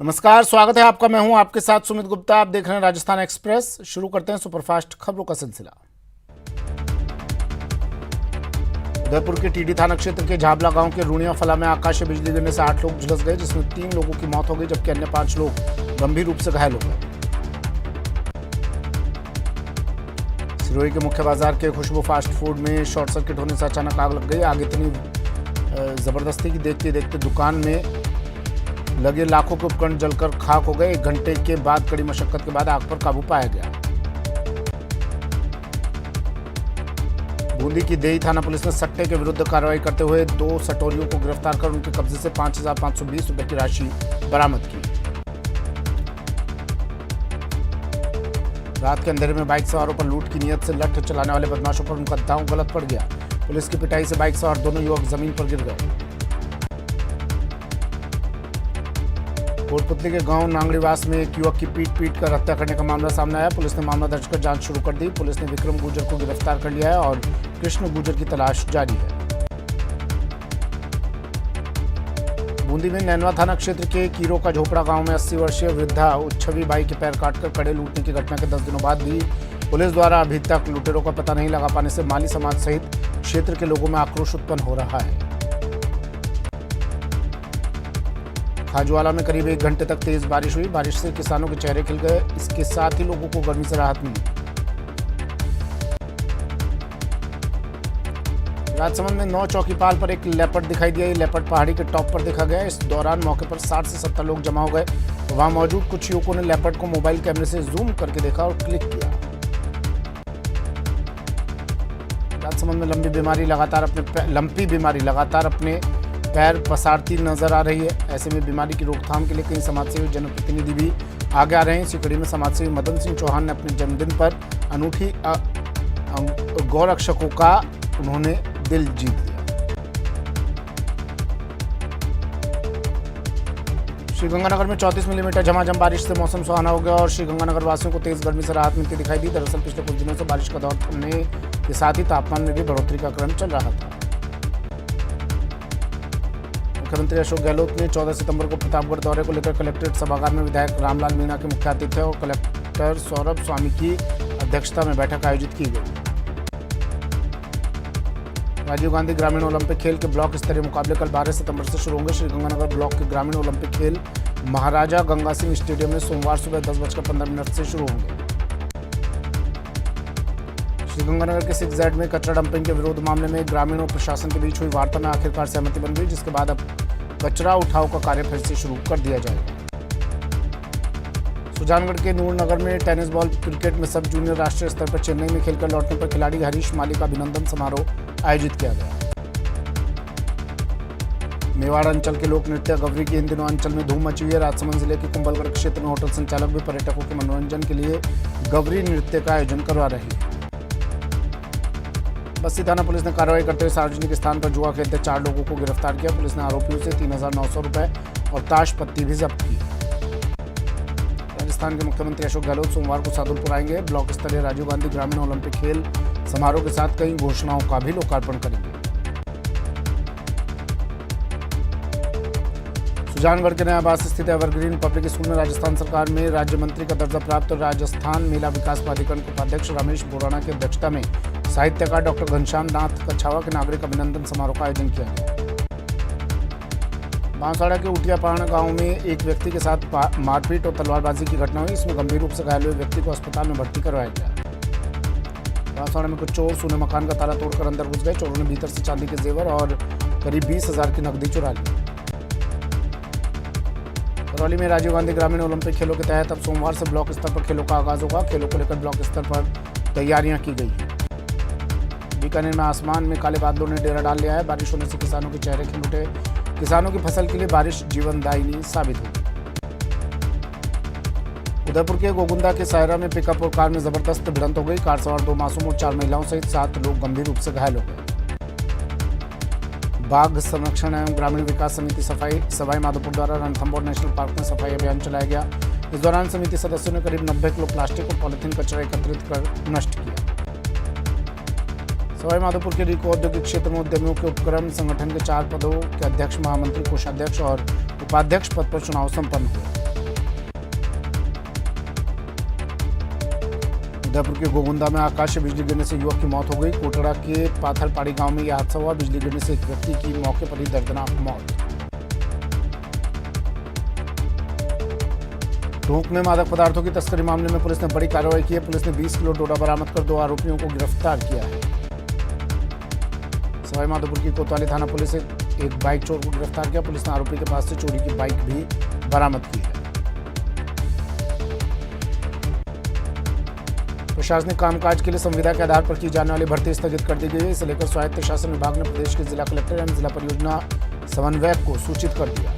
नमस्कार, स्वागत है आपका। मैं हूं आपके साथ सुमित गुप्ता। आप देख रहे हैं राजस्थान एक्सप्रेस। शुरू करते हैं सुपरफास्ट खबरों का सिलसिला। उदयपुर के टीडी थाना क्षेत्र के झाबला गांव के रूणिया फला में आकाशीय बिजली गिरने से 8 लोग झुलस गए, जिसमें 3 लोगों की मौत हो गई जबकि अन्य 5 लोग गंभीर रूप से घायल हो गए। सिरोही के मुख्य बाजार के खुशबू फास्ट फूड में शॉर्ट सर्किट होने से अचानक आग लग गई। आग इतनी जबरदस्ती की देखते देखते दुकान में लगे लाखों के उपकरण जलकर खाक हो गए। 1 घंटे के बाद कड़ी मशक्कत के बाद आग पर काबू पाया गया। बूंदी की देई थाना पुलिस ने सट्टे के विरुद्ध कार्रवाई करते हुए 2 सटोरियों को गिरफ्तार कर उनके कब्जे से 5,520 रुपए की राशि बरामद की। रात के अंधेरे में बाइक सवारों पर लूट की नीयत से लठ चलाने वाले बदमाशों पर उनका दांव गलत पड़ गया। पुलिस की पिटाई से बाइक सवार दोनों युवक जमीन पर गिर गए। कोटपुतली के गांव नांगड़ीवास में एक युवक की पीट कर हत्या करने का मामला सामने आया। पुलिस ने मामला दर्ज कर जांच शुरू कर दी। पुलिस ने विक्रम गुर्जर को गिरफ्तार कर लिया है और कृष्ण गुर्जर की तलाश जारी है। बूंदी में नैनवा थाना क्षेत्र के कीरो का झोपड़ा गांव में 80 वर्षीय वृद्धा उच्छवी बाई के पैर काटकर कड़े लूटने की घटना के 10 दिनों बाद भी पुलिस द्वारा अभी तक लुटेरों का पता नहीं लगा पाने से माली समाज सहित क्षेत्र के लोगों में आक्रोश उत्पन्न हो रहा है। खाजूवाला में करीब 1 घंटे तक तेज बारिश हुई। बारिश से किसानों के चेहरे खिल गए। इसके साथ ही लोगों को गर्मी से राहत मिली। राजसमंद में 9 चौकीपाल पर एक लेपर्ड दिखाई दिया। ये लेपर्ड पहाड़ी के टॉप पर देखा गया। इस दौरान मौके पर 60 से 70 लोग जमा हो गए। वहां मौजूद कुछ युवकों ने लेपर्ड को मोबाइल कैमरे से जूम करके देखा और क्लिक किया। राजसमंद में लंपी बीमारी लगातार अपने पैर पसारती नजर आ रही है। ऐसे में बीमारी की रोकथाम के लिए कई समाजसेवी जनप्रतिनिधि भी आगे आ रहे हैं। इसी कड़ी में समाजसेवी मदन सिंह चौहान ने अपने जन्मदिन पर अनूठी गौरक्षकों का उन्होंने दिल जीत लिया। श्रीगंगानगर में 34 मिलीमीटर झमाझम बारिश से मौसम सुहाना हो गया और श्रीगंगानगर वासियों को तेज गर्मी से राहत मिलती दिखाई दी। दरअसल पिछले कुछ दिनों से बारिश का दौर थमने के साथ ही तापमान में भी बढ़ोतरी का क्रम चल रहा था। मुख्यमंत्री अशोक गहलोत ने 14 सितंबर को प्रतापगढ़ दौरे को लेकर कलेक्ट्रेट सभागार में विधायक रामलाल मीणा के मुख्य आतिथ्य और कलेक्टर सौरभ स्वामी की अध्यक्षता में बैठक आयोजित की गई। राजीव गांधी ग्रामीण ओलंपिक खेल के ब्लॉक स्तरीय मुकाबले कल 12 सितंबर से शुरू होंगे। श्रीगंगानगर ब्लॉक के ग्रामीण ओलंपिक खेल महाराजा गंगा सिंह स्टेडियम में सोमवार सुबह 10:15 से शुरू होंगे। श्रीगंगानगर के 6Z में कचरा डंपिंग के विरोध मामले में ग्रामीण और प्रशासन के बीच हुई वार्ता में आखिरकार सहमति बन गई, जिसके बाद अब कचरा उठाव का कार्य फिर से शुरू कर दिया जाएगा। सुजानगढ़ के नूरनगर में टेनिस बॉल क्रिकेट में सब जूनियर राष्ट्रीय स्तर पर चेन्नई में खेलकर लौटने पर खिलाड़ी हरीश माली का अभिनंदन समारोह आयोजित किया गया। मेवाड़ अंचल के लोक नृत्य गवरी की इन दिनों अंचल में धूम मची हुई है। राजसमंद जिले के कुंभलगढ़ क्षेत्र में होटल संचालक भी पर्यटकों के मनोरंजन के लिए गवरी नृत्य का आयोजन करवा रहे हैं। बस्ती थाना पुलिस ने कार्रवाई करते हुए सार्वजनिक स्थान पर जुआ खेलते 4 लोगों को गिरफ्तार किया। पुलिस ने आरोपियों से 3,900 रुपए और ताश पत्ती भी जब्त की। राजस्थान के मुख्यमंत्री अशोक गहलोत सोमवार को सादुलपुर आएंगे। ब्लॉक स्तरीय राजीव गांधी ग्रामीण ओलंपिक खेल समारोह के साथ कई घोषणाओं का भी लोकार्पण करेंगे। सुजानगढ़ के नयाबास स्थित एवरग्रीन पब्लिक स्कूल में राजस्थान सरकार में राज्य मंत्री का दर्जा प्राप्त राजस्थान मेला विकास प्राधिकरण के उपाध्यक्ष रमेश बोराना की अध्यक्षता में साहित्यकार डॉक्टर घनश्याम नाथ कछावा के नागरिक अभिनंदन समारोह का आयोजन किया गया। बांसवाड़ा के उटियापाड़ा गांव में एक व्यक्ति के साथ मारपीट और तलवारबाजी की घटना हुई। इसमें गंभीर रूप से घायल हुए व्यक्ति को अस्पताल में भर्ती करवाया गया। बांसवाड़ा में कुछ चोर सोने मकान का ताला तोड़कर अंदर घुस गए। चोरों ने भीतर से चांदी के जेवर और करीब 20,000 की नकदी चुरा ली। करौली में राजीव गांधी ग्रामीण ओलंपिक खेलों के तहत अब सोमवार से ब्लॉक स्तर पर खेलों का आगाज होगा। खेलों को लेकर ब्लॉक स्तर पर तैयारियां की गई हैं। बीकानेर में आसमान में काले बादलों ने डेरा डाल लिया है। बारिश होने से किसानों के चेहरे खिल उठे। किसानों की फसल के लिए बारिश जीवनदायिनी साबित होगी। उदयपुर के गोगुंदा के सायरा में पिकअप और कार में जबरदस्त भिड़ंत हो गई। कार सवार 2 मासूम और 4 महिलाओं सहित 7 लोग गंभीर रूप से घायल हो गए। बाघ संरक्षण एवं ग्रामीण विकास समिति सवाई माधोपुर द्वारा रणथंभौर नेशनल पार्क में सफाई अभियान चलाया गया। इस दौरान समिति सदस्यों ने करीब 90 किलो प्लास्टिक और पॉलिथीन कचरा एकत्रित कर नष्ट किया। सवाईमाधोपुर के रिको औद्योगिक क्षेत्र में उद्यमियों के उपक्रम संगठन के 4 पदों के अध्यक्ष, महामंत्री, कोषाध्यक्ष और उपाध्यक्ष पद पर चुनाव संपन्न हुए। उदयपुर के गोगुंदा में आकाशीय बिजली गिरने से युवक की मौत हो गई। कोटड़ा के पाथलपाड़ी गांव में यह हादसा हुआ। बिजली गिरने से एक व्यक्ति की मौके पर ही दर्दनाक मौत। टोंक में मादक पदार्थों की तस्करी मामले में पुलिस ने बड़ी कार्रवाई की है। पुलिस ने 20 किलो डोडा बरामद कर 2 आरोपियों को गिरफ्तार किया है। सवाई माधोपुर की कोतवाली थाना पुलिस ने एक बाइक चोर को गिरफ्तार किया। पुलिस ने आरोपी के पास से चोरी की बाइक भी बरामद की है। प्रशासनिक कामकाज के लिए संविदा के आधार पर की जाने वाली भर्ती स्थगित कर दी गई है। इसे लेकर स्वायत्त शासन विभाग ने प्रदेश के जिला कलेक्टर एवं जिला परियोजना समन्वयक को सूचित कर दिया।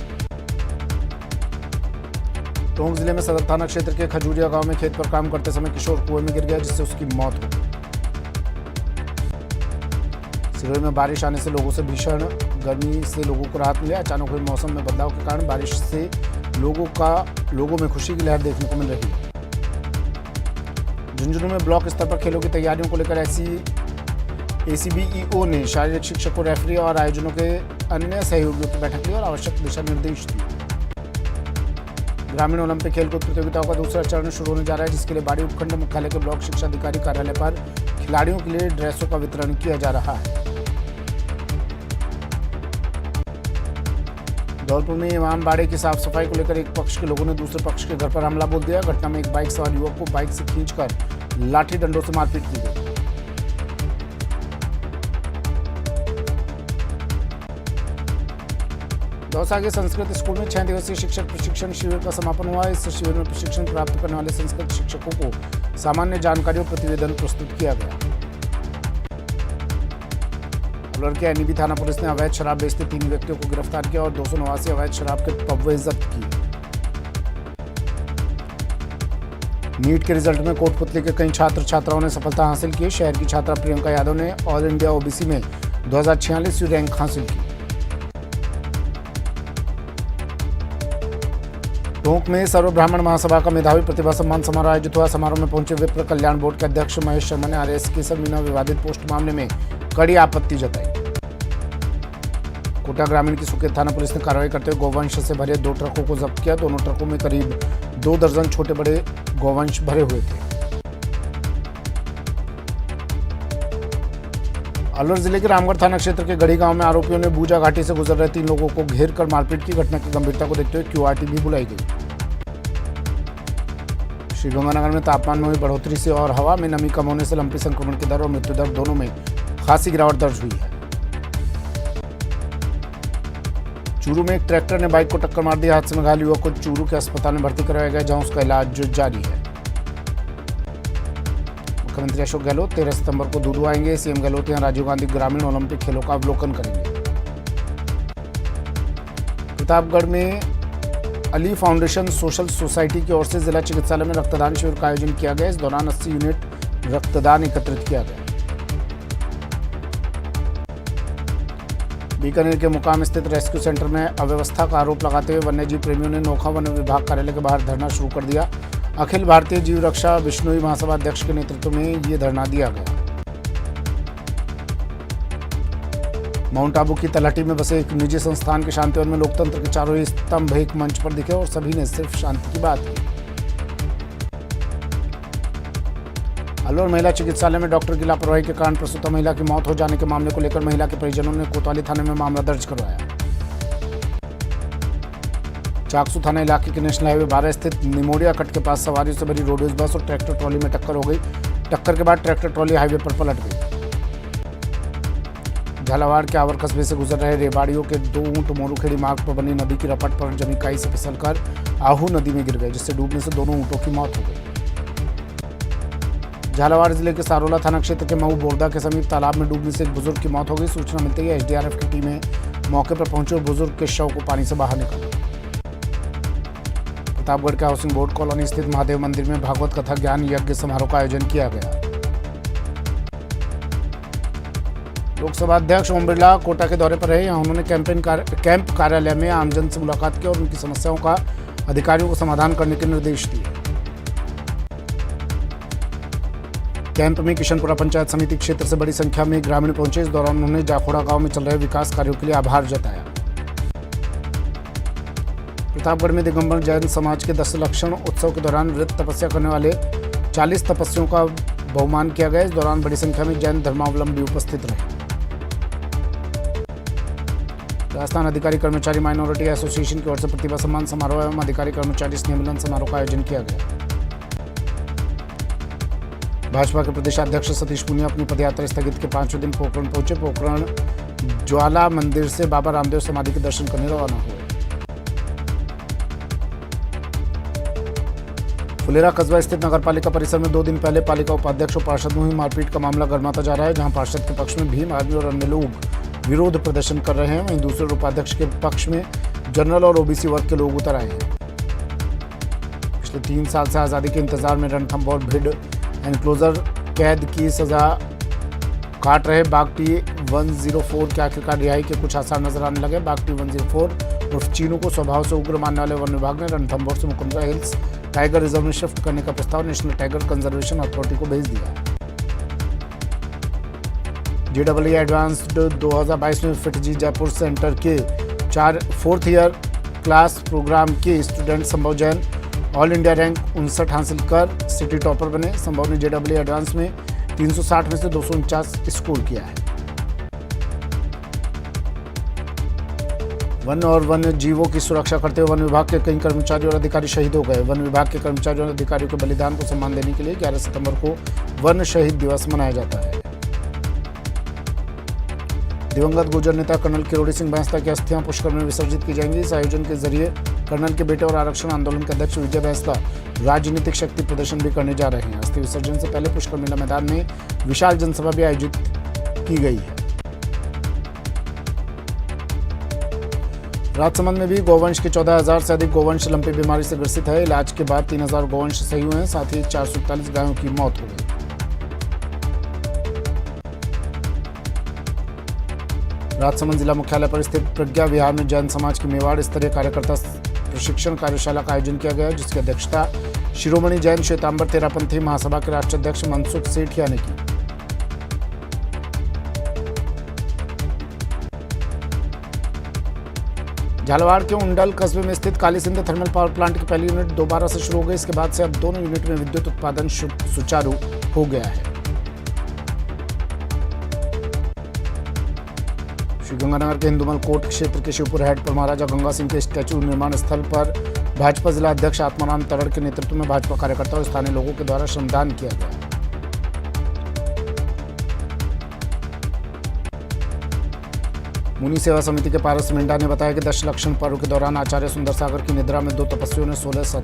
टोंक जिले में सदर थाना क्षेत्र के खजूरिया गांव में खेत पर काम करते समय किशोर कुएं में गिर गया, जिससे उसकी मौत हो गई। सिरोही में बारिश आने से लोगों से भीषण गर्मी से लोगों को राहत मिली। अचानक हुए मौसम में बदलाव के कारण बारिश से लोगों में खुशी की लहर देखने को मिल रही है। झुंझुनू में ब्लॉक स्तर पर खेलों की तैयारियों को लेकर एसीबीईओ ने शारीरिक शिक्षकों, रेफरी और आयोजनों के अन्य सहयोगियों की बैठक ली और आवश्यक दिशा निर्देश दिए। ग्रामीण ओलंपिक खेलकूद प्रतियोगिताओं का दूसरा चरण शुरू होने जा रहा है, जिसके लिए बाड़ी उपखंड मुख्यालय के ब्लॉक शिक्षा अधिकारी कार्यालय पर खिलाड़ियों के लिए ड्रेसों का वितरण किया जा रहा है। धौलपुर में इमामबाड़े की साफ सफाई को लेकर एक पक्ष के लोगों ने दूसरे पक्ष के घर पर हमला बोल दिया। घटना में एक बाइक सवार युवक को बाइक से खींचकर लाठी डंडों से मारपीट की गई। दौसा के संस्कृत स्कूल में 6 दिवसीय शिक्षक प्रशिक्षण शिविर का समापन हुआ। इस शिविर में प्रशिक्षण प्राप्त करने वाले संस्कृत शिक्षकों को सामान्य जानकारी और प्रतिवेदन प्रस्तुत किया गया। अलवर के एनईबी थाना पुलिस ने अवैध शराब बेचते 3 व्यक्तियों को गिरफ्तार किया और 289 अवैध शराब के पब्बे जब्त किए। नीट के रिजल्ट में कोटपुतली के कई छात्र छात्राओं ने सफलता हासिल की। शहर की छात्रा प्रियंका यादव ने ऑल इंडिया ओबीसी में 2046वीं रैंक हासिल की। टोंक में सर्व ब्राह्मण महासभा का मेधावी प्रतिभा सम्मान समारोह आयोजित हुआ। समारोह में पहुंचे विप्र कल्याण बोर्ड के अध्यक्ष महेश शर्मा ने आरएस केसर मीना विवादित पोस्ट मामले में कड़ी आपत्ति जताई। कोटा ग्रामीण की सुकेत थाना पुलिस ने कार्रवाई करते हुए गौवंश से भरे 2 ट्रकों को जब्त किया। दोनों ट्रकों में करीब 2 दर्जन छोटे बड़े गौवंश भरे हुए थे। अलवर जिले के रामगढ़ थाना क्षेत्र के गढ़ी गांव में आरोपियों ने बूजा घाटी से गुजर रहे 3 लोगों को घेर कर मारपीट की। घटना की गंभीरता को देखते हुए क्यूआरटी भी बुलाई गई। श्रीगंगानगर में तापमान में हुई बढ़ोतरी से और हवा में नमी कम होने से लंपी संक्रमण की दर और मृत्यु दर दोनों में खासी गिरावट दर्ज हुई है। चूरू में एक ट्रैक्टर ने बाइक को टक्कर मार दी। हादसे में घायल युवक को चूरू के अस्पताल में भर्ती कराया गया, जहां उसका इलाज जारी है। मुख्यमंत्री अशोक गहलोत 13 सितंबर को दूदू आएंगे। सीएम गहलोत यहां राजीव गांधी ग्रामीण ओलंपिक खेलों का अवलोकन करेंगे। प्रतापगढ़ में अली फाउंडेशन सोशल सोसाइटी की ओर से जिला चिकित्सालय में रक्तदान शिविर का आयोजन किया गया। इस दौरान 80 यूनिट रक्तदान एकत्रित किया गया। बीकानेर के मुकाम स्थित रेस्क्यू सेंटर में अव्यवस्था का आरोप लगाते हुए वन्यजीव प्रेमियों ने नोखा वन विभाग कार्यालय के बाहर धरना शुरू कर दिया। अखिल भारतीय जीव रक्षा बिश्नोई महासभा अध्यक्ष के नेतृत्व में ये धरना दिया गया। माउंट आबू की तलहटी में बसे एक निजी संस्थान के शांतिवन में लोकतंत्र के चारों ही स्तंभ एक मंच पर दिखे और सभी ने सिर्फ शांति की बात की। अलवर महिला चिकित्सालय में डॉक्टर की लापरवाही के कारण प्रसूता महिला की मौत हो जाने के मामले को लेकर महिला के परिजनों ने कोतवाली थाने में मामला दर्ज करवाया। चाकसू थाना इलाके के नेशनल हाईवे 12 स्थित निमोडिया कट के पास सवारियों से भरी रोडवेज बस और ट्रैक्टर ट्रॉली में टक्कर हो गई। टक्कर के बाद ट्रैक्टर ट्रॉली हाईवे पर पलट गई। झालावाड़ के आवर कस्बे से गुजर रहे रेवाड़ियों के 2 ऊंट मोरूखेड़ी मार्ग पर बनी नदी की रपट पर जमी काई से फिसलकर आहू नदी में गिर गए, जिससे डूबने से दोनों ऊंटों की मौत हो गई। झालावाड़ जिले के सारोला थाना क्षेत्र के महू बोरदा के समीप तालाब में डूबने से एक बुजुर्ग की मौत हो गई। सूचना मिलते ही एसडीआरएफ की टीमें मौके पर पहुंची और बुजुर्ग के शव को पानी से बाहर निकाला। प्रतापगढ़ के हाउसिंग बोर्ड कॉलोनी स्थित महादेव मंदिर में भागवत कथा ज्ञान यज्ञ समारोह का आयोजन किया गया। लोकसभा अध्यक्ष ओम बिरला कोटा के दौरे पर रहे। यहाँ उन्होंने कैंप कार्यालय में आमजन से मुलाकात की और उनकी समस्याओं का अधिकारियों को समाधान करने के निर्देश दिए। कैंप में किशनपुरा पंचायत समिति क्षेत्र से बड़ी संख्या में ग्रामीण पहुंचे। इस दौरान उन्होंने जाखोड़ा गांव में चल रहे विकास कार्यों के लिए आभार जताया। प्रतापगढ़ में दिगंबर जैन समाज के 10 लक्षण उत्सव के दौरान व्रत तपस्या करने वाले 40 तपस्वियों का बहुमान किया गया। इस दौरान बड़ी संख्या में जैन धर्मावलंबी उपस्थित रहे। राजस्थान अधिकारी कर्मचारी माइनॉरिटी एसोसिएशन की ओर से प्रतिभा सम्मान समारोह एवं अधिकारी कर्मचारी स्नेह मिलन समारोह का आयोजन किया गया। भाजपा के प्रदेशाध्यक्ष सतीश पूनिया अपनी पदयात्रा स्थगित के 5वें दिन पोखरण पहुंचे। पोखरण ज्वाला मंदिर से बाबा रामदेव समाधि के दर्शन करने रवाना हुए। फुलेरा कस्बा स्थित नगरपालिका परिसर में 2 दिन पहले पालिका उपाध्यक्ष और पार्षद में हुई मारपीट का मामला गर्माता जा रहा है, जहां पार्षद के पक्ष में भीम आर्मी और अन्य लोग विरोध प्रदर्शन कर रहे हैं, वहीं दूसरे उपाध्यक्ष के पक्ष में जनरल और ओबीसी वर्ग के लोग उतर आए हैं। पिछले 3 साल से आज़ादी के इंतजार में रणथंभौर भिड एनक्लोजर कैद की सजा काट रहे बागटी 104 के आखिरकार रिहाई के कुछ आसार नजर आने लगे। बागटी 104 उर्फ चीनू को स्वभाव से उग्र मानने वाले वन विभाग ने रणथंभौर से मुकुंदरा हिल्स टाइगर रिजर्व में शिफ्ट करने का प्रस्ताव नेशनल टाइगर कंजर्वेशन अथॉरिटी को भेज दिया। JEE एडवांस्ड 2022 में फिटजी जयपुर सेंटर के 4th ईयर क्लास प्रोग्राम के स्टूडेंट संभव जैन ऑल इंडिया रैंक 59 हासिल कर सिटी टॉपर बने। संभव ने JEE एडवांस में 360 में से 249 स्कोर किया है। वन और वन्य जीवों की सुरक्षा करते हुए वन विभाग के कई कर्मचारी और अधिकारी शहीद हो गए। वन विभाग के कर्मचारियों और अधिकारियों के बलिदान को सम्मान देने के लिए 11 सितंबर को वन शहीद दिवस मनाया जाता है। दिवंगत गुर्जर नेता कर्नल किरोड़ी सिंह बैंसला की अस्थियां पुष्कर में विसर्जित की जाएंगी। इस आयोजन के जरिए कर्नल के बेटे और आरक्षण आंदोलन के अध्यक्ष विजय बैंसला राजनीतिक शक्ति प्रदर्शन भी करने जा रहे हैं। अस्थि विसर्जन से पहले पुष्कर मेला मैदान में विशाल जनसभा भी आयोजित की गई है। राजसमंद में भी गौवंश के 14,000 से अधिक गौवंश लंपी बीमारी से ग्रसित है। इलाज के बाद 3,000 गौवंश सही हुए हैं, साथ ही 441 गायों की मौत हो गई। राजसमंद जिला मुख्यालय पर स्थित प्रज्ञा विहार में जैन समाज की मेवाड़ स्तरीय कार्यकर्ता प्रशिक्षण कार्यशाला का आयोजन किया गया, जिसकी अध्यक्षता शिरोमणि जैन श्वेतांबर तेरापंथी महासभा के राष्ट्रीय अध्यक्ष मनसुख सेठिया ने की। झालावाड़ के उंडल कस्बे में स्थित Kali Sindh thermal power plant की पहली यूनिट दोबारा से शुरू हो गई। इसके बाद से अब दोनों यूनिट में विद्युत उत्पादन सुचारू हो गया है। श्रीगंगानगर के हिंदुमल कोट क्षेत्र के शिवपुर हेड पर महाराजा गंगा सिंह के स्टैच्यू निर्माण स्थल पर भाजपा जिला अध्यक्ष आत्माराम तड़ड़ के नेतृत्व में भाजपा कार्यकर्ताओं और स्थानीय लोगों के द्वारा श्रमदान किया गया। मुनि सेवा समिति के पारस मिंडा ने बताया कि 10 लक्षण पर्व के दौरान आचार्य सुंदर सागर की निद्रा में 2 तपस्वियों ने 16,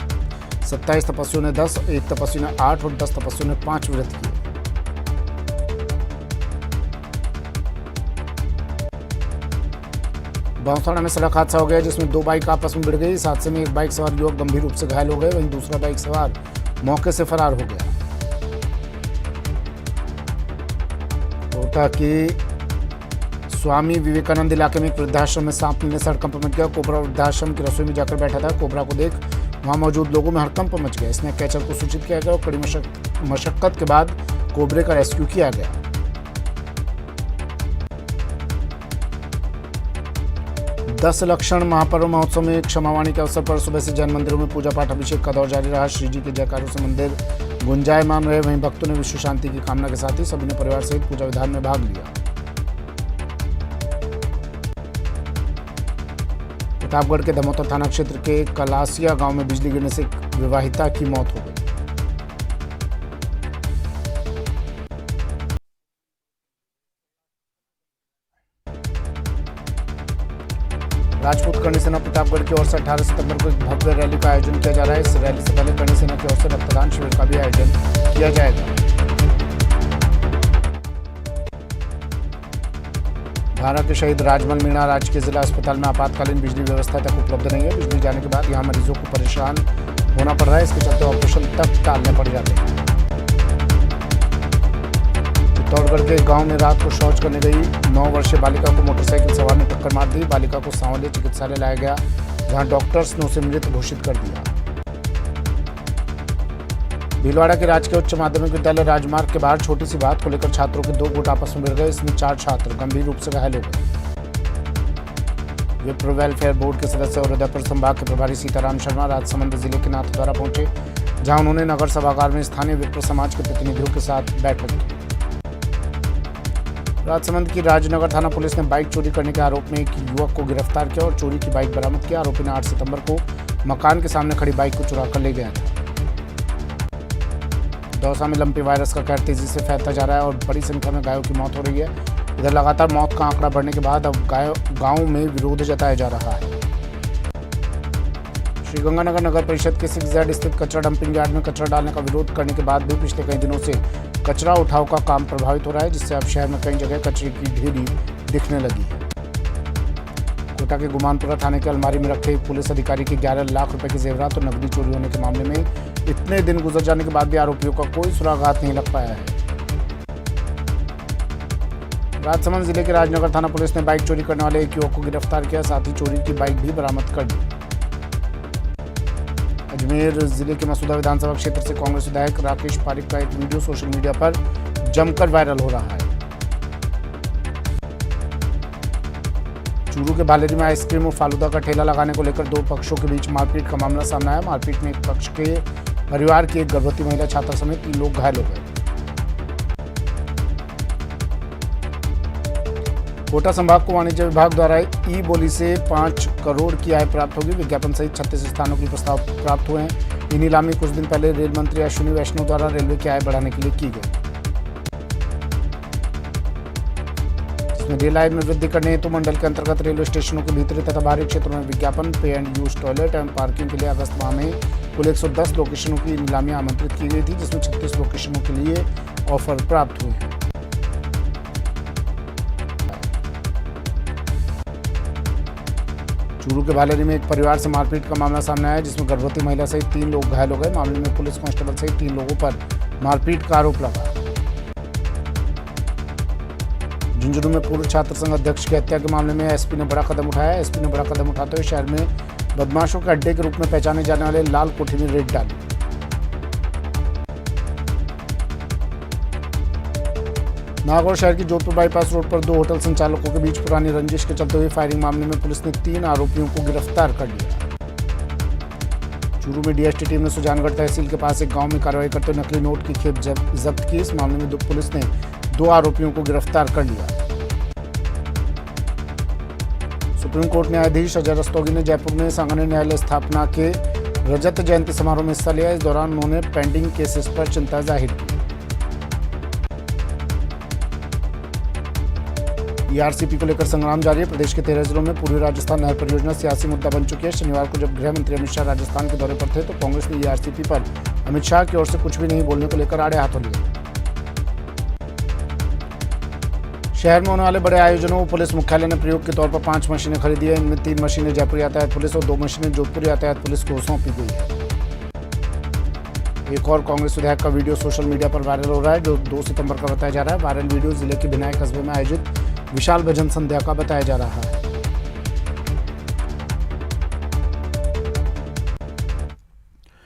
27 तपस्वियों ने 10, 1 तपस्वी ने 8 और 10 तपस्वियों ने 5 व्रत किए। बांसवाड़ा में सड़क हादसा हो गया, जिसमें 2 बाइक आपस में भिड़ गई। इस हादसे में एक बाइक सवार युवक गंभीर रूप से घायल हो गए, वहीं दूसरा बाइक सवार मौके से फरार हो गया। कोटा के स्वामी विवेकानंद इलाके में एक वृद्धाश्रम में सांप मिलने से हड़कंप मच गया। कोबरा वृद्धाश्रम की रसोई में जाकर बैठा था। कोबरा को देख वहां मौजूद लोगों में हड़कंप मच गया। इसमें कैचर को सूचित किया गया और कड़ी मशक्कत के बाद कोबरे का रेस्क्यू किया गया। दस लक्षण महापर्व महोत्सव में क्षमावाणी के अवसर पर सुबह से जैन मंदिरों में पूजा पाठ अभिषेक का दौर जारी रहा। श्री जी के जयकारों से मंदिर गुंजायमान रहे। वहीं भक्तों ने विश्व शांति की कामना के साथ ही सभी ने परिवार सहित पूजा विधान में भाग लिया। प्रतापगढ़ के दमोतर थाना क्षेत्र के कलासिया गांव में बिजली गिरने से एक विवाहिता की मौत हो गई। राजपूत करणी सेना प्रतापगढ़ की ओर से 18 सितंबर को एक भव्य रैली का आयोजन किया जा रहा है। इस रैली से पहले करणी सेना की ओर से रक्तदान शिविर का भी आयोजन किया जाएगा। धारा के शहीद राजमल मीणा राजकीय जिला अस्पताल में आपातकालीन बिजली व्यवस्था तक उपलब्ध नहीं है। बिजली जाने के बाद यहां मरीजों को परेशान होना पड़ रहा है। इसके चलते ऑपरेशन तक टालने पड़ जाते हैं। चित्तौड़गढ़ के गांव में रात को शौच करने गई 9 वर्षीय बालिका को मोटरसाइकिल सवार ने टक्कर मार दी। बालिका को सांवलिया चिकित्सालय लाया गया, जहां डॉक्टर्स ने उसे मृत घोषित कर दिया। भीलवाड़ा के राजकीय उच्च माध्यमिक विद्यालय राजमार्ग के बाहर छोटी सी बात को लेकर छात्रों के 2 गुट आपस में भिड़ गए। इसमें 4 छात्र गंभीर रूप से घायल हो गए। विप्र वेलफेयर बोर्ड के सदस्य और उदयपुर संभाग के प्रभारी सीताराम शर्मा राजसमंद जिले के नाथद्वारा पहुंचे। जहां उन्होंने नगर सभागार में स्थानीय विप्र समाज के प्रतिनिधियों के साथ बैठक की। राजसमंद की राजनगर थाना पुलिस ने बाइक चोरी करने के आरोप में एक युवक को गिरफ्तार किया और चोरी की बाइक बरामद किया। आरोपी ने 8 सितंबर को मकान के सामने खड़ी बाइक को चुरा कर ले गया था। दौसा में लंपी वायरस का कहर तेजी से फैलता जा रहा है और बड़ी संख्या में गायों की मौत हो रही है। इधर लगातार मौत का आंकड़ा बढ़ने के बाद अब गांव में विरोध जताया जा रहा है। श्रीगंगानगर नगर परिषद के 6Z स्थित कचरा डंपिंग यार्ड में कचरा डालने का विरोध करने के बाद भी पिछले कई दिनों से कचरा उठाव का काम प्रभावित हो रहा है, जिससे अब शहर में कई जगह कचरे की ढेरी दिखने लगी है। कोटा के गुमानपुरा थाने के अलमारी में रखे एक पुलिस अधिकारी के 11 लाख रुपए के जेवरात और नकदी चोरी होने के मामले में इतने दिन गुजर जाने के बाद भी आरोपियों का कोई सुराग नहीं लग पाया है। राजसमंद जिले के राजनगर थाना पुलिस ने बाइक चोरी करने वाले एक युवक को गिरफ्तार किया, साथ ही चोरी की बाइक भी बरामद कर ली। अजमेर जिले के मसूदा विधानसभा क्षेत्र से कांग्रेस विधायक राकेश पारिक का एक वीडियो सोशल मीडिया पर जमकर वायरल हो रहा है। चूरू के भालेरी में आइसक्रीम और फालूदा का ठेला लगाने को लेकर दो पक्षों के बीच मारपीट का मामला सामने आया। मारपीट में एक पक्ष के परिवार की एक गर्भवती महिला छात्रा समेत 3 लोग घायल हो गए। कोटा संभाग को वाणिज्य विभाग द्वारा ई बोली से 5 करोड़ की आय प्राप्त होगी। विज्ञापन सहित 36 स्थानों के प्रस्ताव प्राप्त हुए हैं। ये नीलामी कुछ दिन पहले रेल मंत्री अश्विनी वैष्णव द्वारा रेलवे की आय बढ़ाने के लिए की गई, जिसमें रेल आय में वृद्धि करने हेतु मंडल के अंतर्गत रेलवे स्टेशनों के भीतरी तथा बाहरी क्षेत्रों में विज्ञापन, पे एंड यूज टॉयलेट एवं पार्किंग के लिए अगस्त माह में कुल 110 लोकेशनों की नीलामी आमंत्रित की गई थी, जिसमें 36 लोकेशनों के लिए ऑफर प्राप्त हुए हैं। चूरू के भालेरी में एक परिवार से मारपीट का मामला सामने आया, जिसमें गर्भवती महिला सहित 3 लोग घायल हो गए। मामले में पुलिस कांस्टेबल सहित 3 लोगों पर मारपीट का आरोप लगा। झुंझुनू में पूर्व छात्र संघ अध्यक्ष की हत्या के मामले में एसपी ने बड़ा कदम उठाया। एसपी ने बड़ा कदम उठाते हुए शहर में बदमाशों के अड्डे के रूप में पहचाने जाने वाले लाल कोठी में रेड डाली। नागौर शहर की जोधपुर बाईपास रोड पर 2 होटल संचालकों के बीच पुरानी रंजिश के चलते हुए फायरिंग मामले में पुलिस ने 3 आरोपियों को गिरफ्तार कर लिया। चूरू में डीएसटी टीम ने सुजानगढ़ तहसील के पास एक गांव में कार्रवाई करते हुए नकली नोट की खेप जब्त की। इस मामले में पुलिस ने 2 आरोपियों को गिरफ्तार कर लिया। सुप्रीम कोर्ट न्यायाधीश अजय रस्तोगी ने जयपुर में सांगानेर न्यायालय स्थापना के रजत जयंती समारोह में हिस्सा लिया। इस दौरान उन्होंने पेंडिंग केसेस पर चिंता जाहिर की। ईआरसीपी को लेकर संग्राम जारी है। प्रदेश के 13 जिलों में पूर्वी राजस्थान नहर परियोजना सियासी मुद्दा बन चुकी है। शनिवार को जब गृह मंत्री अमित शाह राजस्थान के दौरे पर थे तो कांग्रेस ने ईआरसीपी पर अमित शाह की ओर से कुछ भी नहीं बोलने को लेकर आड़े हाथों लिए। शहर में होने वाले बड़े आयोजनों पुलिस मुख्यालय ने प्रयोग के तौर पर 5 मशीनें खरीदी है। इनमें 3 मशीनें जयपुर यातायात पुलिस और 2 मशीनें जोधपुर यातायात पुलिस को सौंपी गई है। एक और कांग्रेस विधायक का वीडियो सोशल मीडिया पर वायरल हो रहा है, जो 2 सितंबर का बताया जा रहा है। वायरल वीडियो जिले के भिनाई कस्बे में आयोजित विशाल भजन संध्या का बताया जा रहा है।